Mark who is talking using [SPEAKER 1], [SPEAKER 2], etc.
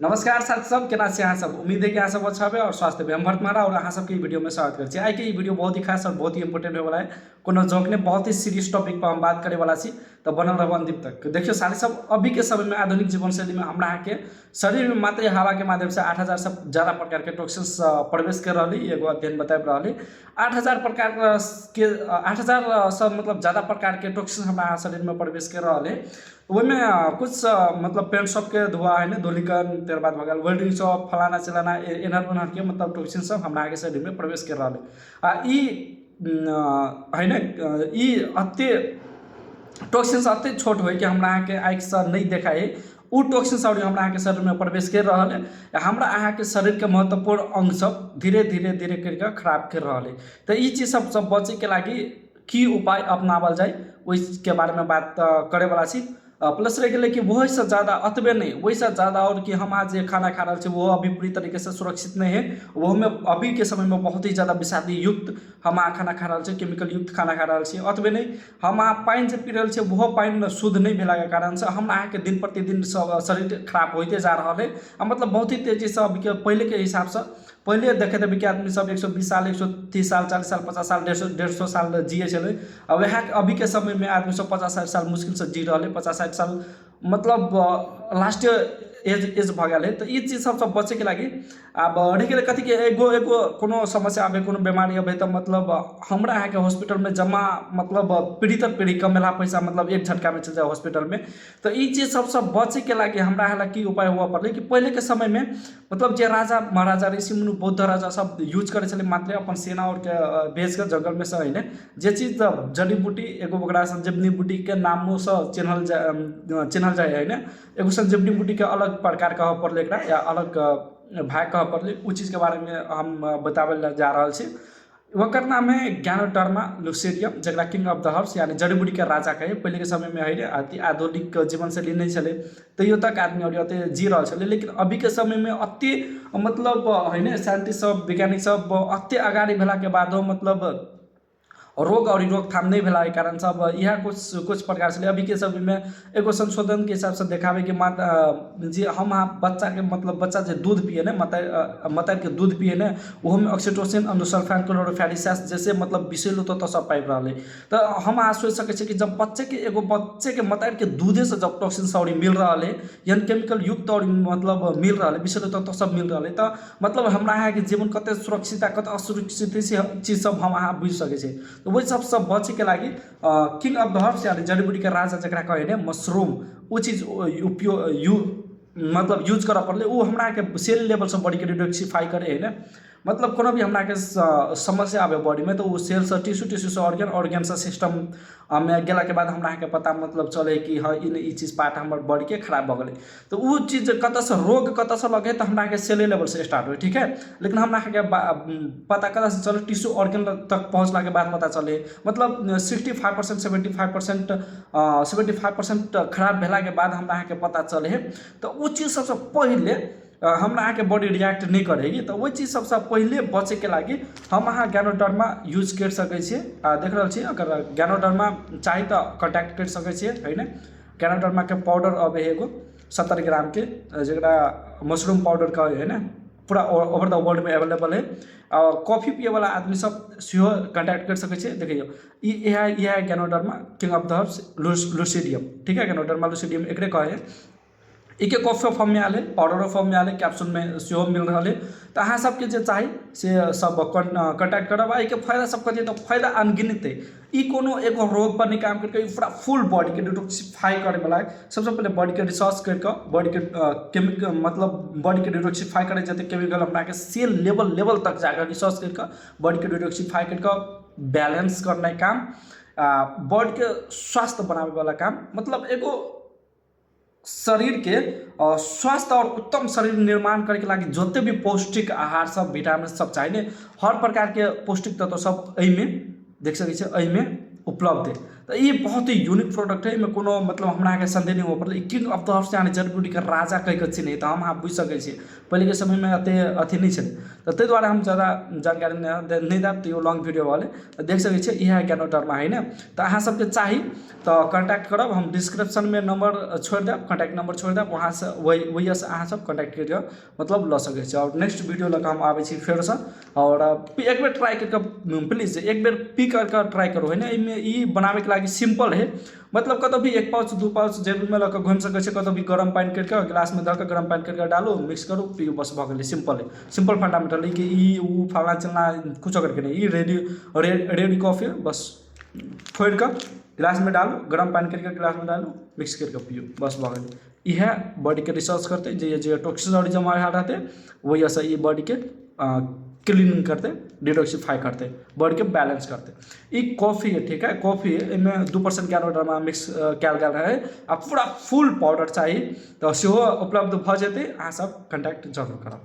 [SPEAKER 1] नमस्कार साथी सब, केना छी अहाँ सब। उम्मीद है कि अहाँ सब अच्छा है और स्वास्थ्य भी। हम भरत मारा और अहाँ सबके वीडियो में स्वागत करते हैं। आई के ये वीडियो बहुत ही खास और बहुत ही इंपोर्टेंट होने वाला है। कोनो जोक ने बहुत ही सीरियस टॉपिक पर हम बात करे वाला छी, तो बनल रहब अंतिम तक। देखियो साथी सब, अभी के समय में आधुनिक जीवन शैली में हमरा के शरीर में मात्र हवा के माध्यम से 8000 से ज्यादा प्रकार के टॉक्सिन्स प्रवेश कर रही। एगो अध्ययन बताब रही 8000 प्रकार के 8000 से मतलब ज्यादा प्रकार के टॉक्सिन हमारा शरीर में प्रवेश कर रहा है। ओहिमे कुछ मतलब पेंट शॉप के धुआं है, धूलिकन तेर बाद भगल वेल्डिंग शॉप फलाना चलाना एनहर उनहर के मतलब टॉक्सिन सब हमरा के शरीर में प्रवेश कर रहा है। है न ई अत्ते टॉक्सिन्स अत्ते छोट हो कि हमरा के आँख से नहीं देखा है। उ टॉक्सिन्स और हमरा के शरीर में प्रवेश कर रहा है। हमरा अहाँ के शरीर के महत्वपूर्ण अंग सब धीरे धीरे धीरे करके खराब कर रहा है। तो ये चीज सब बचे के लगी की उपाय अपनावल जाए उसके बारे में बात करे वाला छी। प्लस रह गए कि वही से ज़्यादा अतबे नहीं, वही से ज़्यादा और कि हम आज खाना खा रहे वो अभी पूरी तरीके से सुरक्षित नहीं है। वो में अभी के समय में बहुत ही ज़्यादा विषादी युक्त हम खाना खा रहे केमिकल युक्त खाना खा रहे। अतबे नहीं हम पानी जो पी रहे वो पानी शुद्ध नहीं भेला के कारण से हम के दिन प्रतिदिन शरीर खराब होते जा रहा है। मतलब बहुत ही तेजी से अभी के पहले के हिसाब से पहले देखे थे कि आदमी सब 120 साल 130 साल 40 साल 50 साल 150 साल जिए चले। अब वह अभी के समय में आदमी सब 50-60 साल मुश्किल से जी रहा है। 50-60 साल मतलब लास्ट एज भ गया है। तो ये चीज सब बचे के लगी अब रही कथी के एगो एगो कोनो समस्या आवे कोनो बीमारी आवे तो मतलब हमरा यहाँ के हॉस्पिटल में जमा मतलब पीढ़ी तक पीढ़ी कमेला पैसा मतलब एक झटका में चल जाए हॉस्पिटल में। तो ये चीज सब बचे के लगी हमरा यहाँ की उपाय हुआ पड़े कि पहले के समय में मतलब जे राजा महाराजा ऋषि मुनि बौद्ध राजा सब यूज करे चले मात्र अपन सेना और के भेज के जंगल में से है जे चीज जड़ी बूटी एगो ओकरा संजीवनी बूटी के नामों से चिन्हल जाए है ना। एगो संजीवनी बूटी के अलग प्रकार कह पड़े या अलग भाग कह पड़े उ चीज के बारे में हम बतावे जा रहा छे। वकर नाम है गैनोडर्मा लुसिडियम जरा किंग ऑफ द हर्ब्स यानी जड़ी बूटी के राजा कहे। पहले के समय में है अति आधुनिक जीवन शैली नहीं चले तैयो तक आदमी और अति जी रहा चले। लेकिन अभी के समय में अति मतलब है साइंटिस्ट सब वैज्ञानिक सब अति अगाड़ी भेला के बाद मतलब रोग और रोकथाम नहीं भेला के कारण सब यह कुछ प्रकार से अभी के समय में एगो संशोधन के हिसाब से देखावे कि माता जी हम बच्चा के मतलब बच्चा जो दूध पिए ना मतार के दूध पिए ना वो में ऑक्सीटोसिन अनुसल्फान क्लोरोफेरिसास जैसे मतलब विषैलो तो सब पाइप रहा है। तो हम सोच सके कि जब बच्चे के मतार के दूधे से जब टॉक्सिन और मिल रहा है यानी केमिकल युक्त और मतलब मिल रहा है विषैलो तो सब मिल रहा है। तो मतलब हमरा यहाँ के जीवन कते सुरक्षित कते असुरक्षित चीज सब हम यहाँ बुझ सके। तो वही सब बचे के लगी किंग ऑफ द हर्ब्स यानी जड़ी बूटी के राजा जरा कहे मशरूम वो चीज उपयोग मतलब यूज करा पड़े। वो हमरा के सेल लेवल से बॉडी के डिटॉक्सिफाई करे है ना। मतलब कोनो भी हमरा के समस्या आवे बॉडी में तो वो सेल से टिश्यू से ऑर्गन से सिस्टम में गेला के बाद हमरा के पता मतलब चले कि हाँ इन ई चीज पार्ट हमारे बॉडी के खराब भ गए। तो वो चीज कत से रोग कत से लगे तो हमरा के सेल लेवल से स्टार्ट हो ठीक है। लेकिन हमरा के पता कत से चले टिश्यू ऑर्गन तक पहुँचला के बाद पता चले मतलब 65% 75% खराब भेला के बाद हमरा के पता चले। तो वो चीज सबसे पहले हमरा के बॉडी रिएक्ट नहीं करेगी। तो वही चीज सबसे पहले बचे के लगी हम अहाँ गैनोडर्मा यूज कर सके छे। देख रहा छी अगर गैनोडर्मा चाहे तो कॉन्टैक्ट कर सके छे है ना। गैनोडर्मा के पाउडर अब एगो 70 ग्राम के जरा मशरूम पाउडर का है ना पूरा ओवर द वर्ल्ड में अवेलेबल है। और कॉफी पिए वाला आदमी सब सेहो कॉन्टैक्ट कर सके छे। देखियो यह ganoderma king of the herbs lucidum ठीक है। गैनोडर्मा लुसिडियम एकरे कहे एक कॉफी फॉर्म में आले पाउडर फॉर्म में आले कैप्सूल में सेहो मिल रहा है। तो अहाँ सबके जे चाही से सब कॉन्टैक्ट करब। एक फायदा सब करिए तो फायदा अनगिनत है। ई कोनो एगो रोग पर नहीं काम करके पूरा फुल बॉडी के डिटॉक्सिफाई करे वाला है। सबसे पहले बॉडी के रिसर्च करके बॉडी के केमिकल मतलब बॉडी के डिटॉक्सिफाई करे जाते केमिकल अपना के सेल लेवल तक जाकर रिसर्च करके बॉडी के डिटॉक्सिफाई करके बैलेंस करना काम बॉडी के स्वास्थ्य बनावे वाला काम मतलब एगो शरीर के स्वास्थ्य और उत्तम शरीर निर्माण करे के लगी जोते भी पौष्टिक आहार सब विटामिन सब चाहिए हर प्रकार के पौष्टिक तत्व सब में देख सके में उपलब्ध है। तो ये बहुत ही यूनिक प्रोडक्ट है, में कोनो मतलब हमरा के संदेह नहीं हो पड़ल किंग ऑफ द हर्ब्स यानी जड़ी बूटी के राजा कह के चिन्ह, तो हम अहाँ बुझि सकै छी पहले के समय में अते अथी नहीं छलै, तो ताहि दुआरे हम ज़्यादा जानकारी नहीं देब, तो लॉन्ग वीडियो वाले देख सकै छी। इएह गैनोडर्मा है ना, तो अहाँ सबके चाही तो कांटेक्ट करब, हम डिस्क्रिप्शन में नंबर छोड़ देब, कांटेक्ट नंबर छोड़ देब, वहाँ से वही से अहाँ सब कांटेक्ट करिए मतलब लऽ सकै छी। और नेक्स्ट वीडियो लऽ कऽ हम आबै छी फेर से, और एक बेर ट्राई करके प्लीज एक बेर पी करके ट्राई करू है ना। इनमें ई बनावे के लागी सिंपल है, मतलब कतौ भी 1 पाउच 2 पाउच जेब में लऽ कऽ घुमि सकै छी, कतौ भी गर्म पानी करके गिलास में दऽ कऽ गर्म पानी करके डालू, मिक्स करू, पियो, बस भऽ गेलै। सिंपल है, सिंपल फंडामेंटल है कि ई ऊ फलना चलना कुछ करके नहीं, ई रेडी कॉफी बस फोड़ कर गिलास में डालू, गर्म पानी करके गिलास में डालू, मिक्स करके पियो, बस भऽ गेलै। यह बॉडी के रिसर्च करते जे टॉक्सिन और जमा रहते वही ऐसा ये बॉडी के क्लीनिंग करते, डिटॉक्सिफाई करते, बॉडी के बैलेंस करते। ये कॉफ़ी है, ठीक है, कॉफ़ी है, इनमें 2% गैनोडर्मा मिक्स कैल गेल है। आ पूरा फुल पाउडर चाहिए तो सेहो उपलब्ध भ जेतै, अहाँ सब कॉन्टैक्ट जरूर करब।